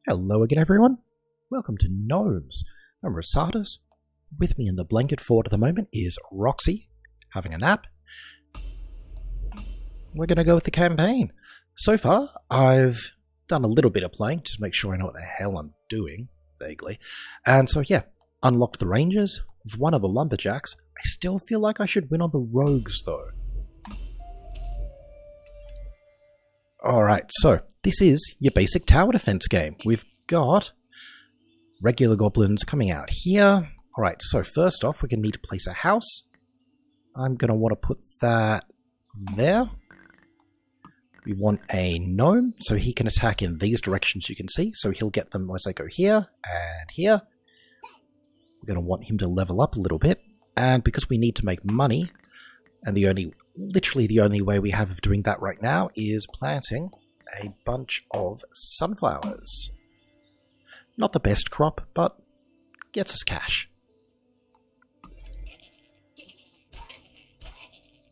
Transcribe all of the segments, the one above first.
Hello again, everyone. Welcome to Gnomes. I'm Rosatus. With me in the blanket fort at the moment is Roxy, having a nap. We're going to go with the campaign. So far, I've done a little bit of playing, just to make sure I know what the hell I'm doing, vaguely. And so, yeah, unlocked the rangers, one of the lumberjacks. I still feel like I should win on the rogues, though. Alright, so this is your basic tower defense game. We've got regular goblins coming out here. Alright, so first off, we're going to need to place a house. I'm going to want to put that there. We want a gnome, so he can attack in these directions you can see. So he'll get them as I go here and here. We're going to want him to level up a little bit. And because we need to make money, and literally the only way we have of doing that right now is planting a bunch of sunflowers. Not the best crop, but gets us cash.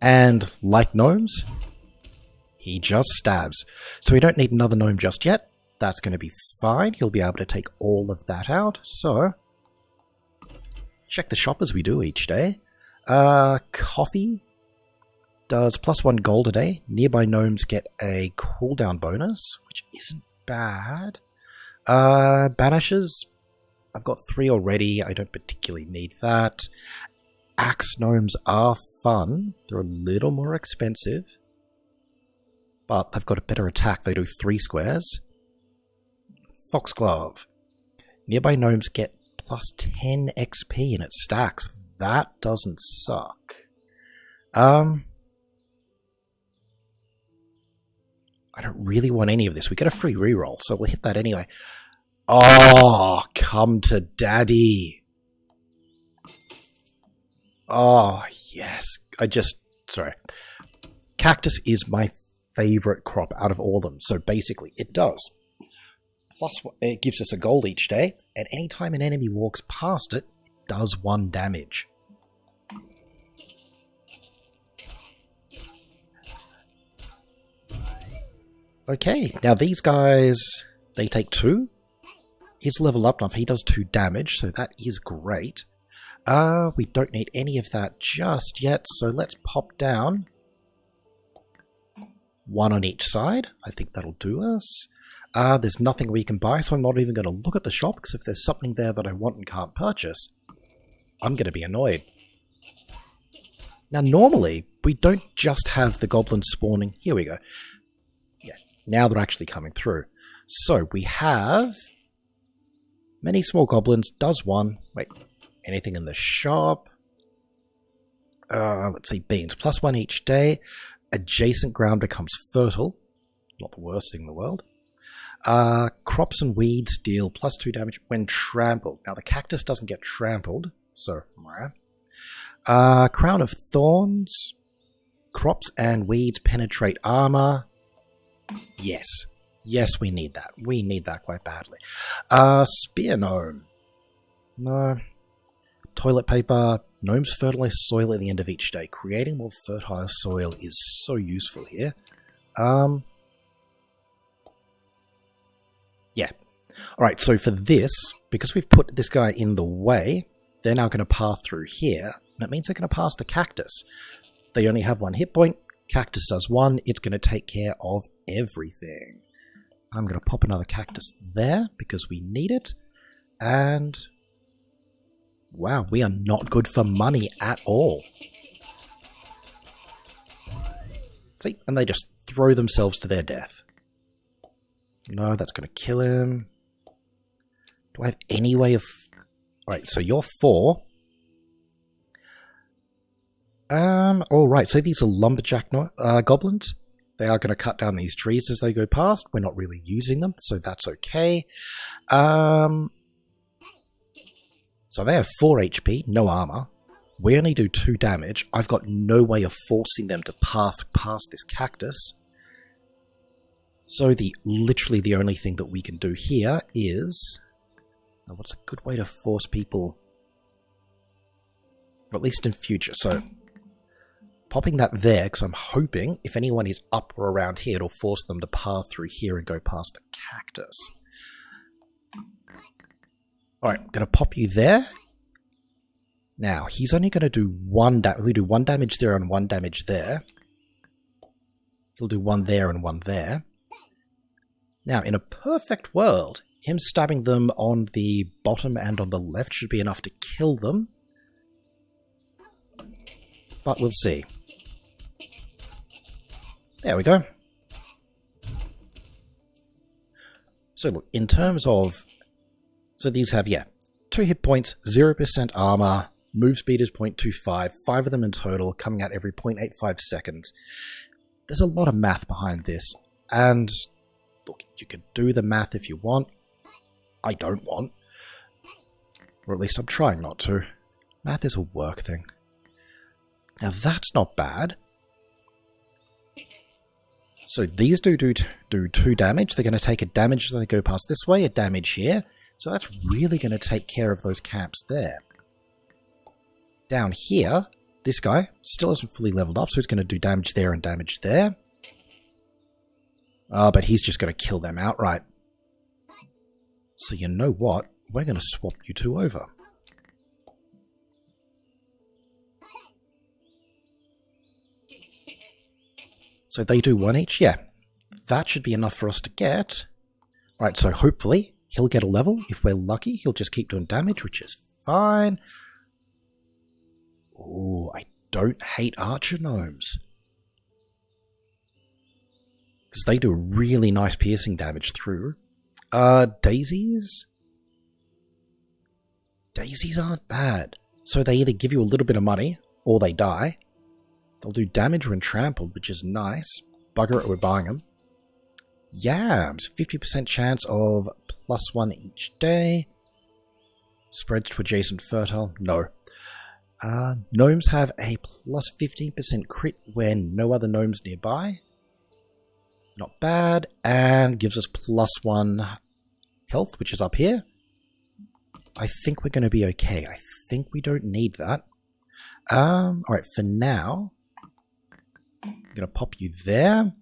And like gnomes, he just stabs. So we don't need another gnome just yet. That's going to be fine. He'll be able to take all of that out. So, check the shop as we do each day. Coffee does +1 gold a day. Nearby gnomes get a cooldown bonus, which isn't bad. Banishes, I've got 3 already. I don't particularly need that. Axe gnomes are fun. They're a little more expensive, but they've got a better attack. They do 3 squares. Foxglove. Nearby gnomes get +10 XP and it stacks. That doesn't suck. I don't really want any of this. We get a free reroll, so we'll hit that anyway. Oh, come to daddy. Oh, yes. Sorry. Cactus is my favorite crop out of all of them. So basically, it does. It gives us a gold each day, and anytime an enemy walks past it, it does 1 damage. Okay, now these guys, they take 2. He's level up enough, he does 2 damage, so that is great. We don't need any of that just yet, so let's pop down 1 on each side. I think that'll do us. There's nothing we can buy, so I'm not even going to look at the shop, because if there's something there that I want and can't purchase, I'm going to be annoyed. Now normally, we don't just have the goblins spawning. Here we go. Now they're actually coming through. So we have many small goblins, does 1. Wait, anything in the shop? Let's see, beans, +1 each day. Adjacent ground becomes fertile. Not the worst thing in the world. Crops and weeds deal +2 damage when trampled. Now the cactus doesn't get trampled, so crown of thorns. Crops and weeds penetrate armor. Yes. Yes, we need that. We need that quite badly. Spear gnome. No. Toilet paper. Gnomes fertilize soil at the end of each day. Creating more fertile soil is so useful here. Yeah. Alright, so for this, because we've put this guy in the way, they're now going to pass through here. That means they're going to pass the cactus. They only have 1 hit point. Cactus does 1. It's going to take care of everything. I'm going to pop another cactus there because we need it. And wow, we are not good for money at all. See? And they just throw themselves to their death. No, that's going to kill him. Do I have any way of... Alright, so you're 4. Alright, so these are lumberjack goblins. They are going to cut down these trees as they go past. We're not really using them, so that's okay. So they have 4 HP, no armor. We only do 2 damage. I've got no way of forcing them to pass past this cactus. So literally the only thing that we can do here is... what's a good way to force people? Or at least in future, so... popping that there, because I'm hoping if anyone is up or around here, it'll force them to pass through here and go past the cactus. Alright, I'm going to pop you there. Now, he's only going to do one damage there and one damage there. He'll do one there and one there. Now, in a perfect world, him stabbing them on the bottom and on the left should be enough to kill them. But we'll see. There we go. So look, in terms of... So these have, 2 hit points, 0% armor, move speed is 0.25, 5 of them in total, coming out every 0.85 seconds. There's a lot of math behind this, and look, you can do the math if you want. I don't want. Or at least I'm trying not to. Math is a work thing. Now that's not bad. So these do 2 damage. They're going to take a damage as they go past this way, a damage here. So that's really going to take care of those camps there. Down here, this guy still isn't fully leveled up, so he's going to do damage there and damage there. But he's just going to kill them outright. So you know what? We're going to swap you two over. So they do 1 each? Yeah. That should be enough for us to get. Right, so hopefully he'll get a level. If we're lucky, he'll just keep doing damage, which is fine. Oh, I don't hate archer gnomes. Because they do really nice piercing damage through. Daisies? Daisies aren't bad. So they either give you a little bit of money, or they die. They'll do damage when trampled, which is nice. Bugger it, we're buying them. Yams, 50% chance of +1 each day. Spreads to adjacent fertile, no. Gnomes have a +15% crit when no other gnomes nearby. Not bad. And gives us +1 health, which is up here. I think we're going to be okay. I think we don't need that. Alright, for now, I'm going to pop you there.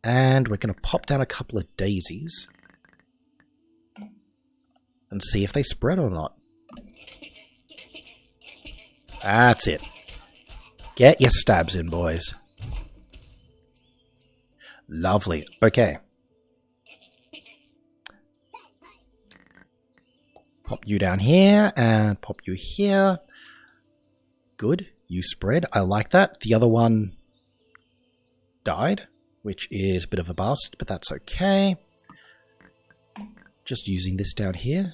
And we're going to pop down a couple of daisies. And see if they spread or not. That's it. Get your stabs in, boys. Lovely. Okay. Pop you down here and pop you here. Good. You spread. I like that. The other one died, which is a bit of a bastard, but that's okay. Just using this down here.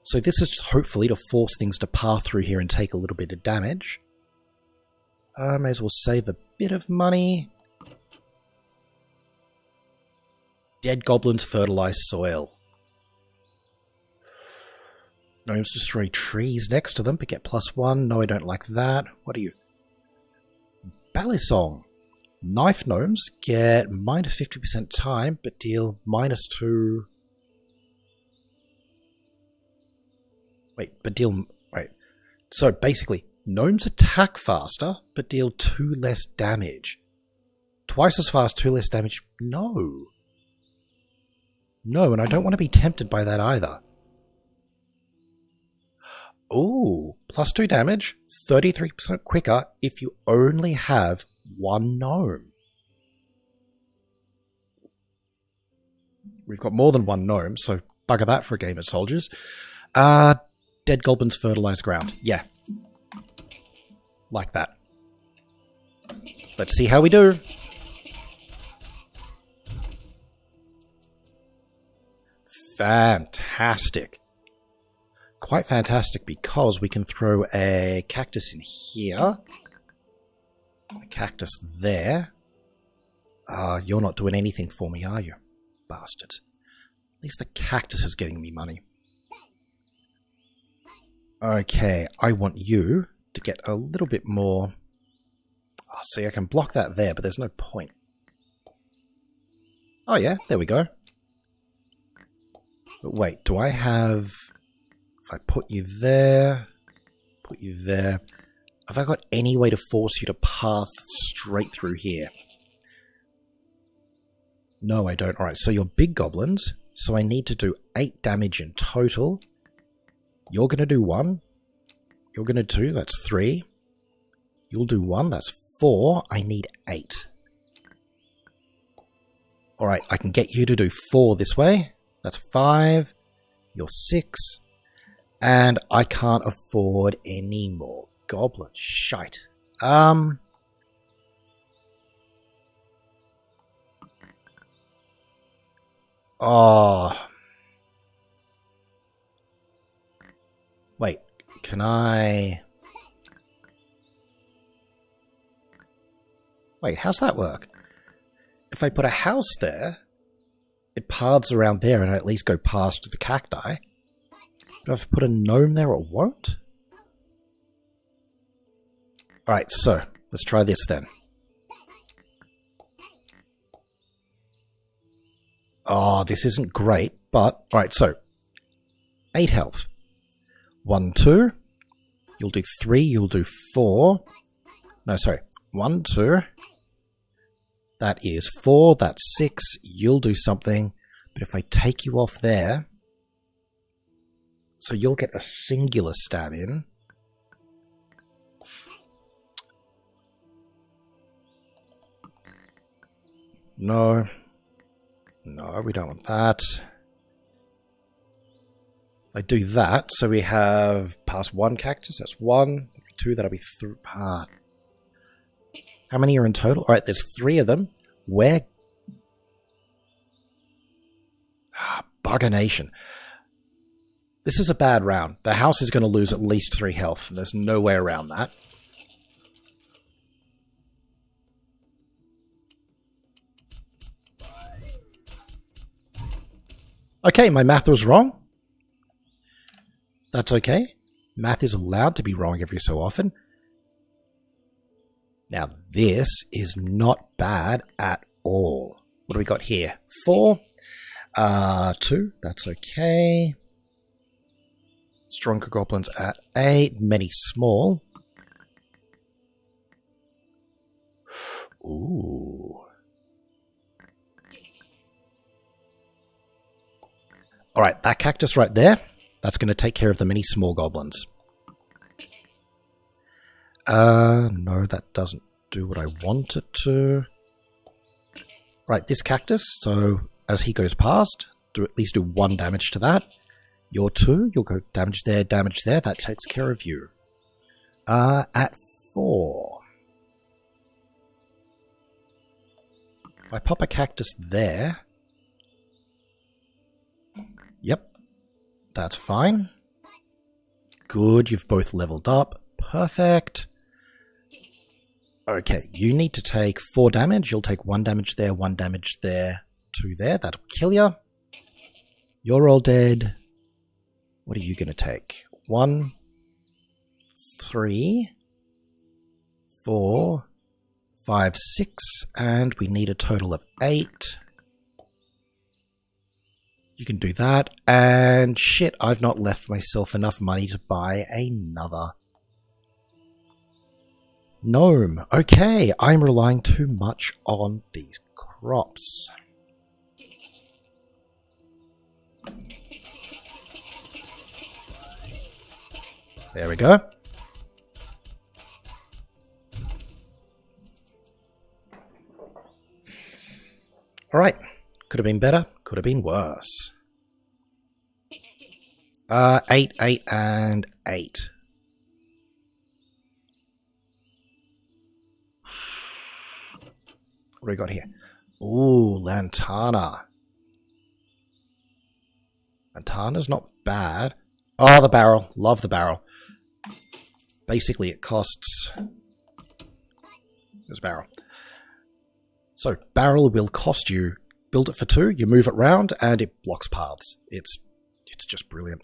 So this is just hopefully to force things to pass through here and take a little bit of damage. May as well save a bit of money. Dead goblins fertilize soil. Gnomes destroy trees next to them, but get +1. No, I don't like that. What are you? Balisong. Knife gnomes get -50% time, but deal -2... Wait. So basically, gnomes attack faster, but deal 2 less damage. Twice as fast, 2 less damage? No. No, and I don't want to be tempted by that either. Ooh, +2 damage, 33% quicker if you only have 1 gnome. We've got more than 1 gnome, so bugger that for a game of soldiers. Dead goblins fertilize ground. Yeah. Like that. Let's see how we do. Fantastic. Quite fantastic because we can throw a cactus in here. A cactus there. You're not doing anything for me, are you? Bastards. At least the cactus is getting me money. Okay, I want you to get a little bit more... Oh, see, I can block that there, but there's no point. Oh yeah, there we go. But wait, do I have... If I put you there... Put you there... Have I got any way to force you to path straight through here? No, I don't. Alright, so you're big goblins. So I need to do 8 damage in total. You're going to do 1. You're going to do 2. That's 3. You'll do 1. That's 4. I need 8. Alright, I can get you to do 4 this way. That's 5. You're 6. And I can't afford any more goblins. Shite. Oh. Wait, can I... Wait, how's that work? If I put a house there, it paths around there and I at least go past the cacti. But if I put a gnome there, it won't? Alright, so, let's try this then. Oh, this isn't great, but... Alright, so, 8 health. 1, 2. You'll do 3, you'll do 4. No, sorry. 1, 2. That is 4, that's 6. You'll do something. But if I take you off there... So you'll get a singular stab in. No. No, we don't want that. I do that, so we have past 1 cactus, that's 1. 2, that'll be 3. How many are in total? Alright, there's 3 of them. Where? Bugger Nation. This is a bad round. The house is going to lose at least 3 health. There's no way around that. Okay, my math was wrong. That's okay. Math is allowed to be wrong every so often. Now, this is not bad at all. What do we got here? 4. 2. That's okay. Stronger goblins at 8. Many small. Ooh. Alright, that cactus right there, that's going to take care of the many small goblins. No, that doesn't do what I want it to. Right, this cactus, so as he goes past, at least do 1 damage to that. You're 2, you'll go damage there, that takes care of you. At 4. If I pop a cactus there... Yep, that's fine. Good, you've both leveled up. Perfect. Okay, you need to take 4 damage. You'll take 1 damage there, 1 damage there, 2 there. That'll kill you. You're all dead. What are you going to take? 1, 3, 4, 5, 6, and we need a total of 8. You can do that, and shit, I've not left myself enough money to buy another gnome. Okay, I'm relying too much on these crops. There we go. Alright, could have been better, could have been worse. 8, 8, and 8. What do we got here? Ooh, Lantana. Lantana's not bad. Oh, the barrel. Love the barrel. Basically, it costs... There's a barrel. So, barrel will cost you... Build it for 2, you move it round, and it blocks paths. It's just brilliant.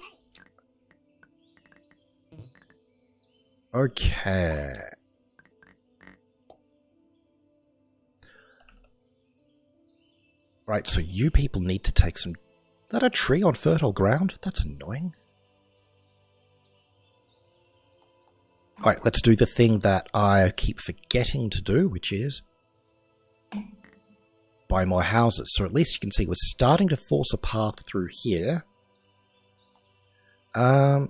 Okay. Right, so you people need to take some... Is that a tree on fertile ground? That's annoying. Alright, let's do the thing that I keep forgetting to do, which is... buy more houses. So at least you can see we're starting to force a path through here. Buy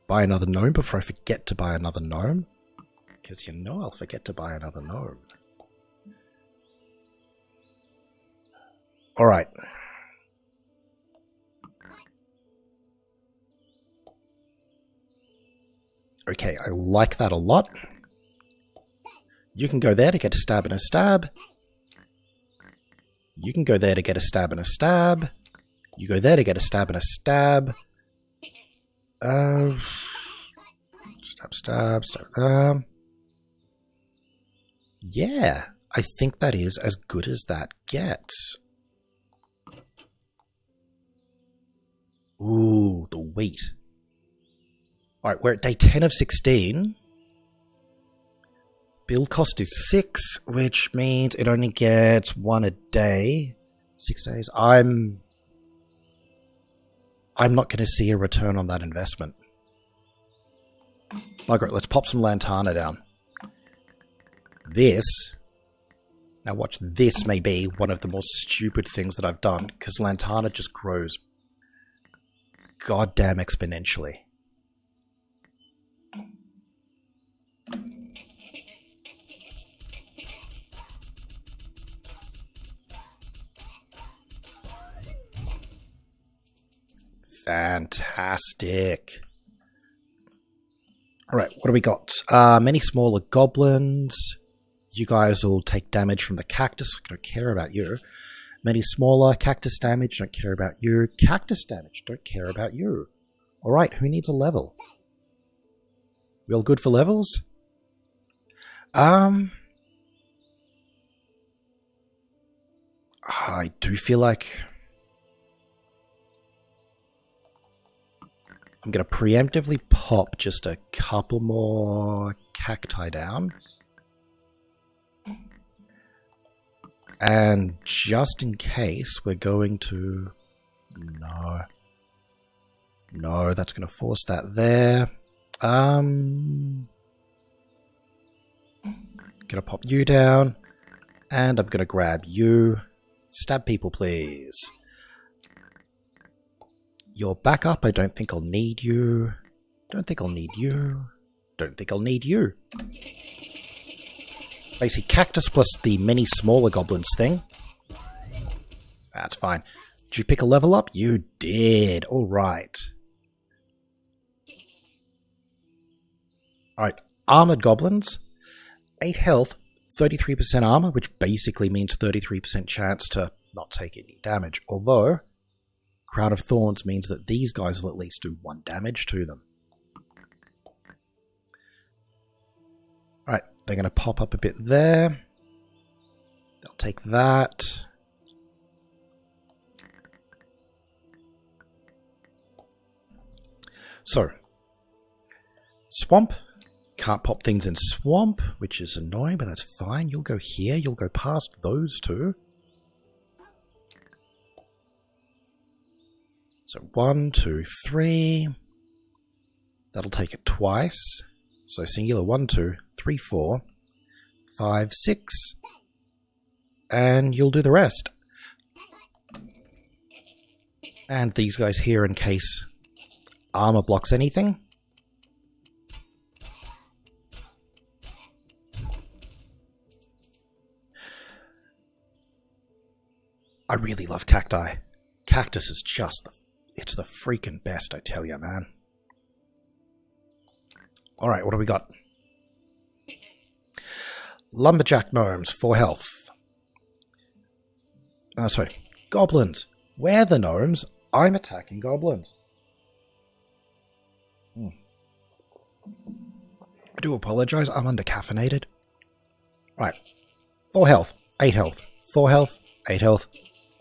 another gnome before I forget to buy another gnome. Because you know I'll forget to buy another gnome. Alright. Okay, I like that a lot. You can go there to get a stab and a stab. You can go there to get a stab and a stab. You go there to get a stab and a stab. Stab. Yeah, I think that is as good as that gets. Ooh, the wheat. Alright, we're at day 10 of 16. Build cost is 6, which means it only gets 1 a day. 6 days. I'm not going to see a return on that investment. Margaret, let's pop some lantana down. This... Now watch, this may be one of the more stupid things that I've done, because lantana just grows goddamn exponentially. Fantastic. Alright, what do we got? Many smaller goblins. You guys will take damage from the cactus. I don't care about you. Many smaller cactus damage. Don't care about you. Cactus damage. Don't care about you. Alright, who needs a level? We all good for levels? I do feel like I'm going to preemptively pop just a couple more cacti down. And just in case, we're going to... No, that's going to force that there. Going to pop you down. And I'm going to grab you. Stab people, please. You're back up. I don't think I'll need you. Don't think I'll need you. Don't think I'll need you. Basically, cactus plus the many smaller goblins thing. That's fine. Did you pick a level up? You did. Alright. Alright. Armored goblins. 8 health, 33% armor, which basically means 33% chance to not take any damage. Although... Crown of Thorns means that these guys will at least do 1 damage to them. Alright, they're going to pop up a bit there. They'll take that. So, Swamp. Can't pop things in Swamp, which is annoying, but that's fine. You'll go here, you'll go past those two. So 1, 2, 3. That'll take it twice. So singular 1, 2, 3, 4, 5, 6. And you'll do the rest. And these guys here in case armor blocks anything. I really love cacti. Cactus is just it's the freaking best, I tell you, man. Alright, what do we got? Lumberjack gnomes, 4 health. Oh, sorry. Goblins. We're the gnomes. I'm attacking goblins. I do apologize, I'm undercaffeinated. Right. 4 health, 8 health, 4 health, 8 health,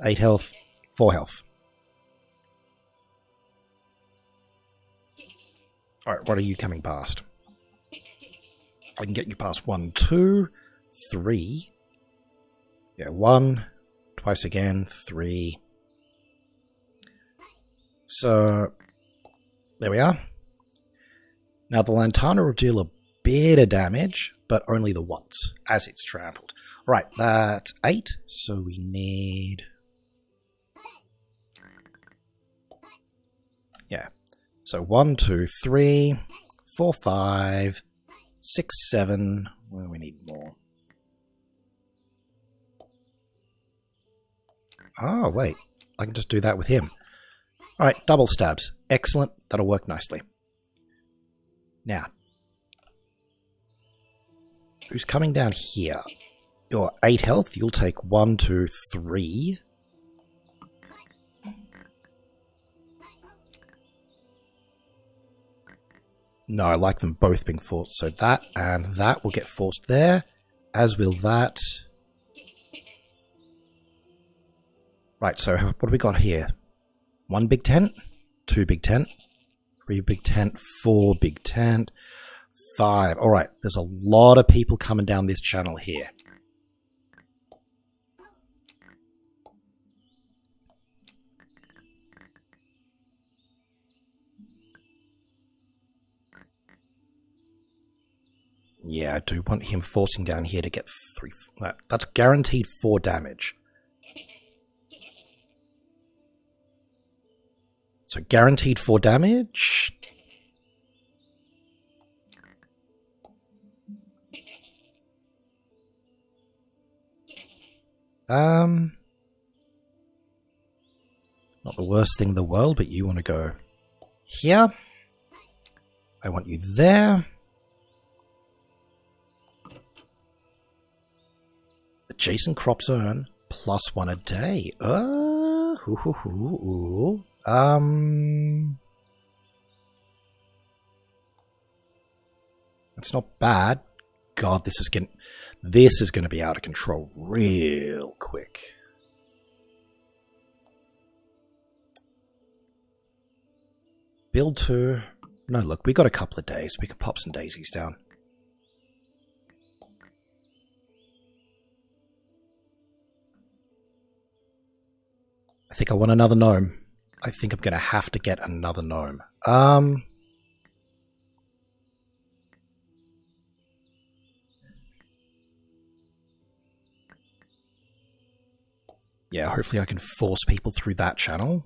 8 health, 4 health. Alright, what are you coming past? I can get you past 1, 2, 3. Yeah, 1. Twice again, 3. So, there we are. Now the Lantana will deal a bit of damage, but only the once, as it's trampled. Right, that's 8, so we need... Yeah. So 1, 2, 3, 4, 5, 6, 7... Well, we need more. Oh, wait. I can just do that with him. Alright, double stabs. Excellent. That'll work nicely. Now, who's coming down here? You're 8 health. You'll take 1, 2, 3. No, I like them both being forced. So that and that will get forced there, as will that. Right, so what do we got here? 1 big tent, 2 big tent, 3 big tent, 4 big tent, 5. Alright, there's a lot of people coming down this channel here. Yeah, I do want him forcing down here to get 3. That's guaranteed 4 damage. So guaranteed 4 damage. Not the worst thing in the world, but you want to go here. I want you there. Adjacent crops earn +1 a day. That's not bad. God, this is going to be out of control real quick. Build 2. No, look, we got a couple of days. We can pop some daisies down. I think I want another gnome. I think I'm going to have to get another gnome. Yeah, hopefully I can force people through that channel.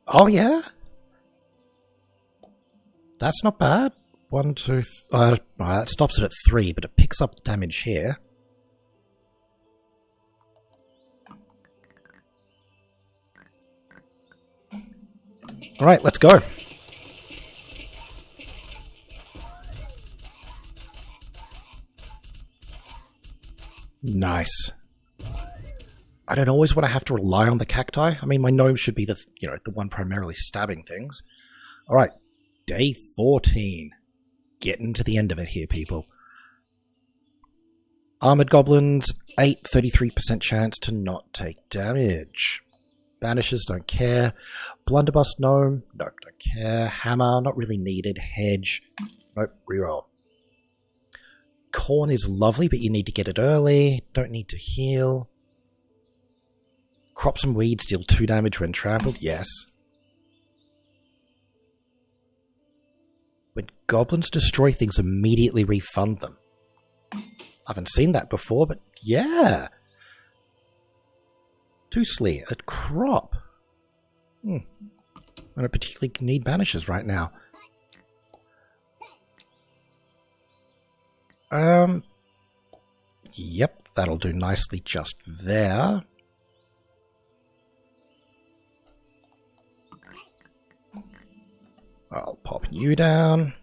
Oh, yeah? That's not bad. 1, 2, that stops it at 3, but it picks up the damage here. Alright, let's go. Nice. I don't always want to have to rely on the cacti. I mean, my gnome should be the one primarily stabbing things. Alright, day 14. Getting to the end of it here, people. Armored goblins, 33% chance to not take damage. Banishers, don't care. Blunderbuss gnome, nope, don't care. Hammer, not really needed. Hedge, nope, reroll. Corn is lovely, but you need to get it early. Don't need to heal. Crops and weeds deal 2 damage when trampled, yes. When goblins destroy things, immediately refund them. I haven't seen that before, but yeah. Toosly, a crop. I don't particularly need banishers right now. Yep, that'll do nicely just there. I'll pop you down.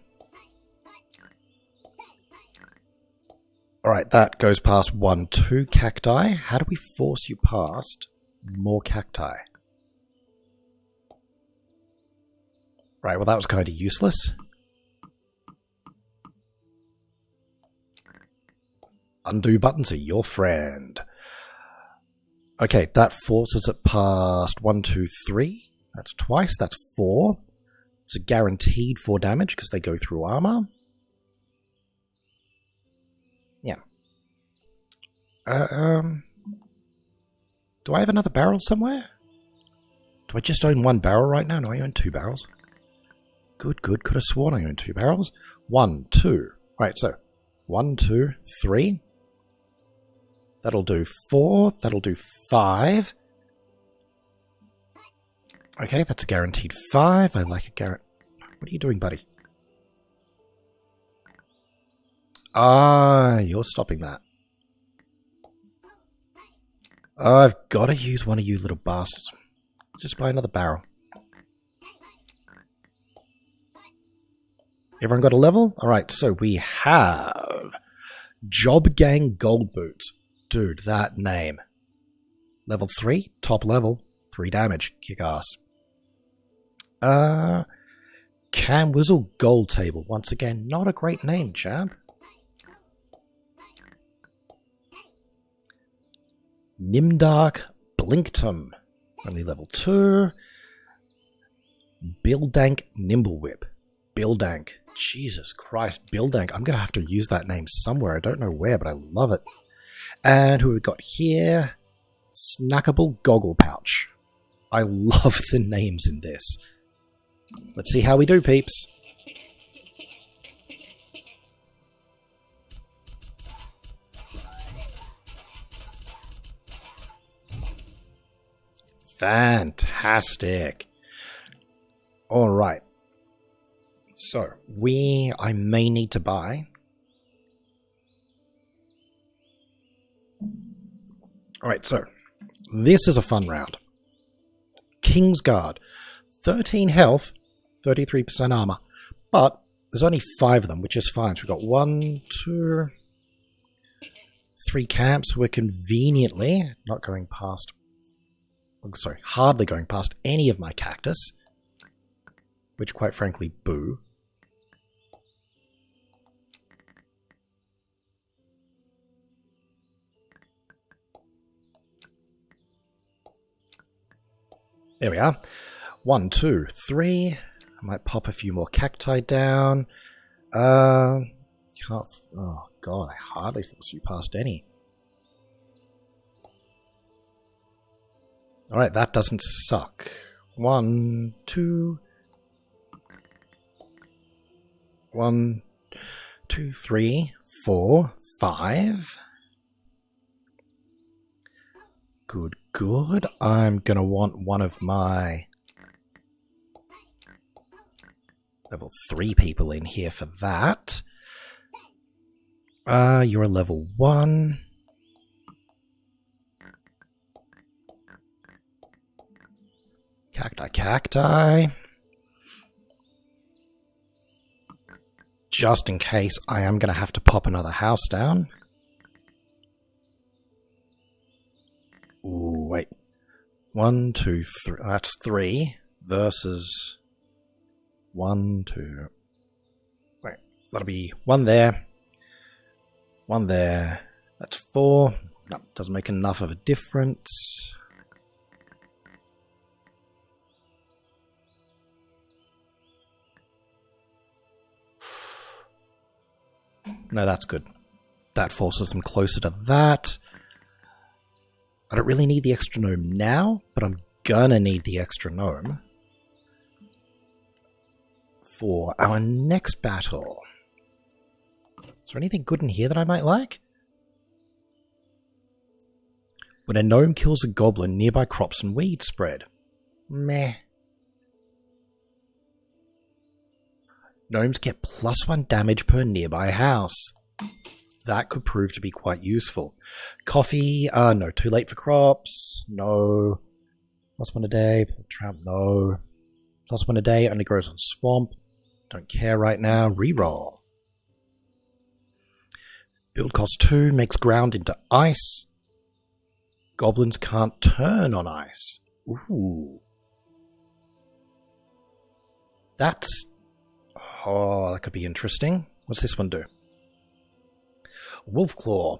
Alright, that goes past 1, 2 cacti. How do we force you past more cacti? Right, well that was kind of useless. Undo buttons are your friend. Okay, that forces it past 1, 2, 3. That's twice, that's 4. It's a guaranteed 4 damage because they go through armor. Yeah. Do I have another barrel somewhere? Do I just own one barrel right now? No, I own 2 barrels. Good, good. Could have sworn I owned 2 barrels. 1, 2. Right, so 1, 2, 3. That'll do 4. That'll do 5. Okay, that's a guaranteed 5. I like a guarantee. What are you doing, buddy? Ah, you're stopping that. I've got to use one of you little bastards. Just buy another barrel. Everyone got a level? Alright, so we have Job Gang Gold Boots. Dude, that name. Level 3, top level, 3 damage, kick ass. Cam Whizzle Gold Table. Once again, not a great name, chap. Nimdark Blinktum. Only level 2. Bildank Nimblewhip. Bildank. Jesus Christ, Bildank. I'm going to have to use that name somewhere. I don't know where, but I love it. And who we got here? Snackable Goggle Pouch. I love the names in this. Let's see how we do, peeps. Fantastic. All right. So, I may need to buy. All right, so this is a fun round. King's Guard. 13 health, 33% armor. But there's only 5 of them, which is fine. So we've got 1, 2, 3 camps. We're conveniently not going past... Sorry, hardly going past any of my cactus. Which, quite frankly, boo. There we are. 1, 2, 3. I might pop a few more cacti down. Can't... Oh, God, I hardly force you past any. Alright, that doesn't suck. 1, 2... 1, 2, 3, 4, 5. Good, good. I'm gonna want one of my level 3 people in here for that. You're a level 1. Cacti. Just in case, I am going to have to pop another house down. Ooh, wait. 1, 2, 3. That's 3 versus 1, 2. Wait, that'll be 1 there. 1 there. That's 4. No, doesn't make enough of a difference. No, that's good. That forces them closer to that. I don't really need the extra gnome now, but I'm gonna need the extra gnome for our next battle. Is there anything good in here that I might like? When a gnome kills a goblin, nearby crops and weeds spread. Meh. Gnomes get +1 damage per nearby house. That could prove to be quite useful. Coffee, no. Too late for crops, no. +1 a day, trap, no. +1 a day, only grows on swamp. Don't care right now, reroll. Build cost 2, makes ground into ice. Goblins can't turn on ice. Ooh. That's... Oh, that could be interesting. What's this one do? Wolf Claw.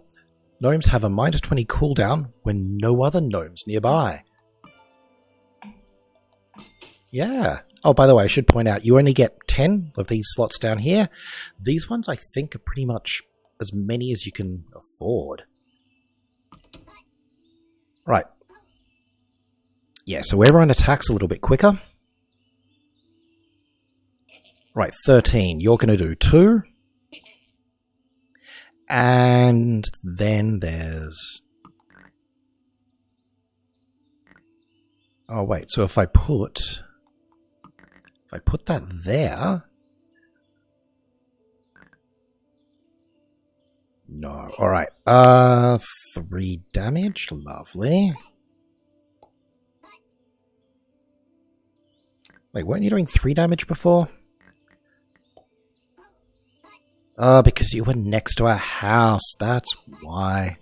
Gnomes have a -20 cooldown when no other gnomes nearby. Yeah. Oh, by the way, I should point out, you only get 10 of these slots down here. These ones, I think, are pretty much as many as you can afford. Right. Yeah, so everyone attacks a little bit quicker. Right, 13. You're going to do 2. And then there's... Oh, wait. So if I put that there... No. Alright. 3 damage. Lovely. Wait, weren't you doing 3 damage before? Because you were next to a house. That's why.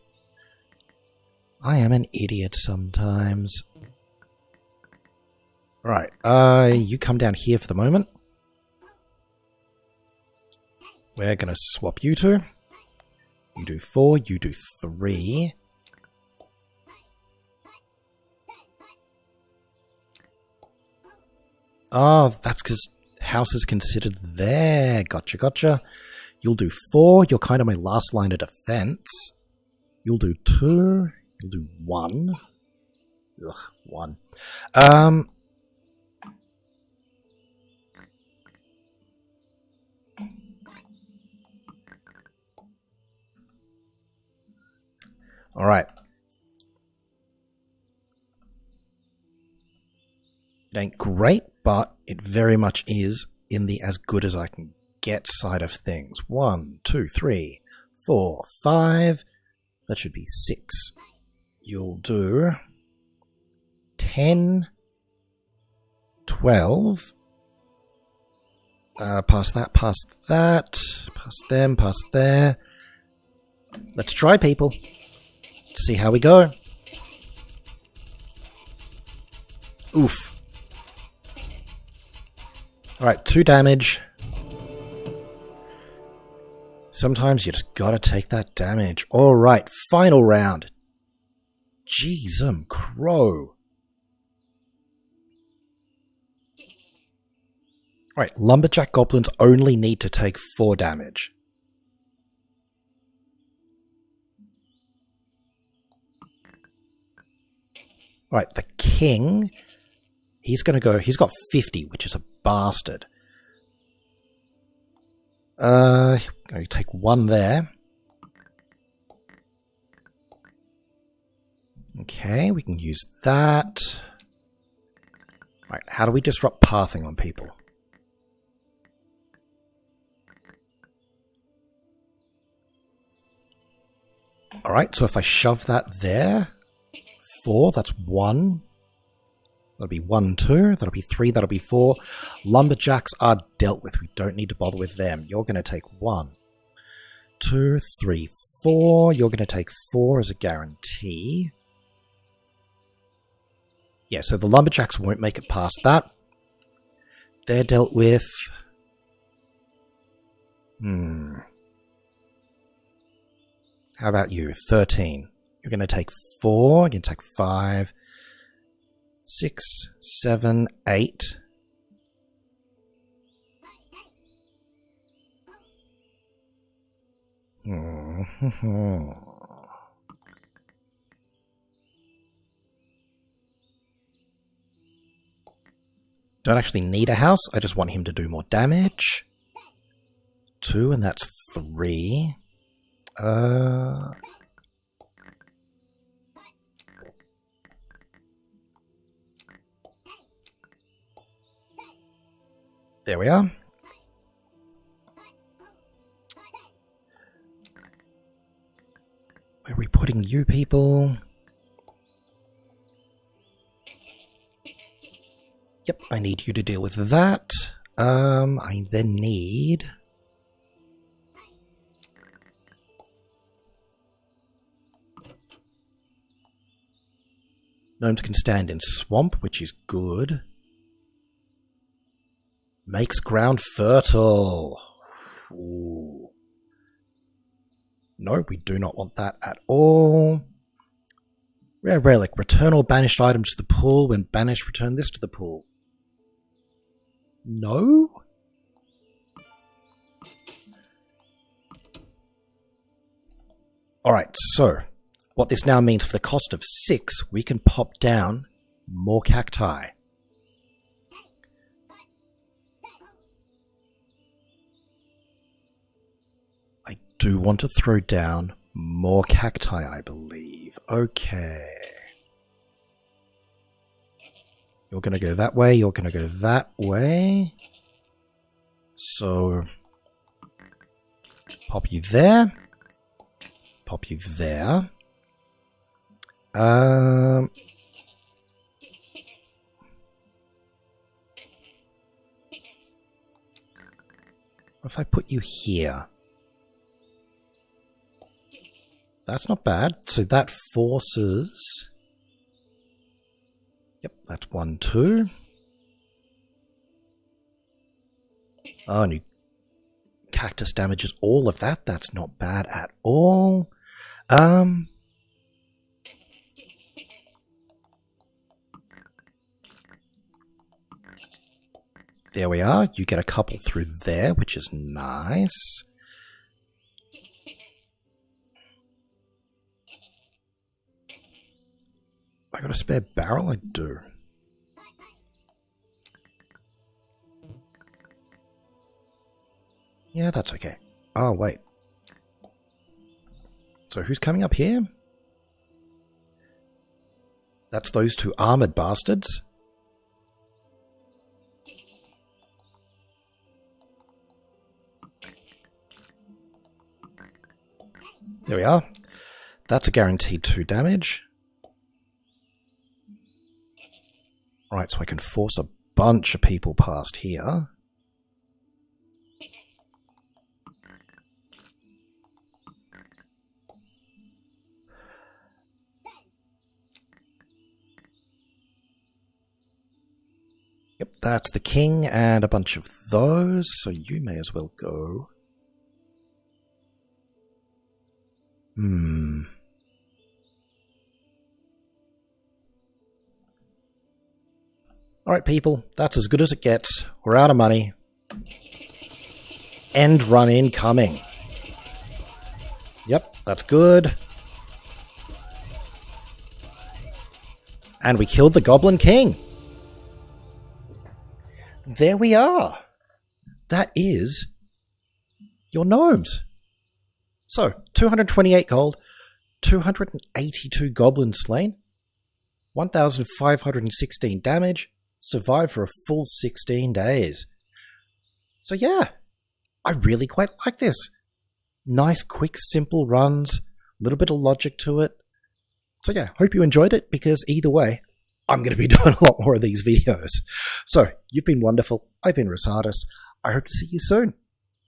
I am an idiot sometimes. Right, you come down here for the moment. We're gonna swap you two. You do 4, you do 3. Oh, that's because house is considered there. Gotcha, gotcha. You'll do 4. You're kind of my last line of defense. You'll do 2. You'll do 1. Ugh, 1. Alright. It ain't great, but it very much is in the as good as I can get side of things. 1, 2, 3, 4, 5. That should be 6. You'll do 10, 12. Past that, past them, past there. Let's try, people. See how we go. Oof. Alright, 2 damage. Sometimes you just gotta take that damage. Alright, final round. Jeez, crow. Alright, lumberjack goblins only need to take 4 damage. Right, the king, he's got 50, which is a bastard. Going to take 1 there. Okay, we can use that. Right, how do we disrupt pathing on people? Alright, so if I shove that there... 4, that's 1. That'll be 1, 2. That'll be 3, that'll be 4. Lumberjacks are dealt with. We don't need to bother with them. You're going to take 1, 2, 3, 4. You're going to take 4 as a guarantee. Yeah, so the lumberjacks won't make it past that. They're dealt with. How about you? 13. You're going to take 4, you're going to take 5, 6, 7, 8. Don't actually need a house, I just want him to do more damage. 2, and that's 3. There we are. Where are we putting you people? Yep, I need you to deal with that. I then need... Gnomes can stand in swamp, which is good. Makes ground fertile. Ooh. No, we do not want that at all. Rare relic. Return all banished items to the pool. When banished, return this to the pool. No? Alright, so what this now means for the cost of 6, we can pop down more cacti. I do want to throw down more cacti, I believe. Okay. You're going to go that way, you're going to go that way. So, pop you there. Pop you there. What if I put you here? That's not bad. So that forces... Yep, that's 1, 2. Oh, and cactus damages all of that. That's not bad at all. There we are. You get a couple through there, which is nice. I got a spare barrel? I do. Yeah, that's okay. Oh, wait. So who's coming up here? That's those two armored bastards. There we are. That's a guaranteed 2 damage. Right, so I can force a bunch of people past here. Yep, that's the king and a bunch of those, so you may as well go. Alright people, that's as good as it gets. We're out of money. End run incoming. Yep, that's good. And we killed the Goblin King. There we are. That is your gnomes. So, 228 gold, 282 goblins slain, 1,516 damage, survived for a full 16 days. So yeah, I really quite like this. Nice, quick, simple runs, a little bit of logic to it. So yeah, hope you enjoyed it, because either way, I'm going to be doing a lot more of these videos. So, you've been wonderful. I've been Rosatus. I hope to see you soon.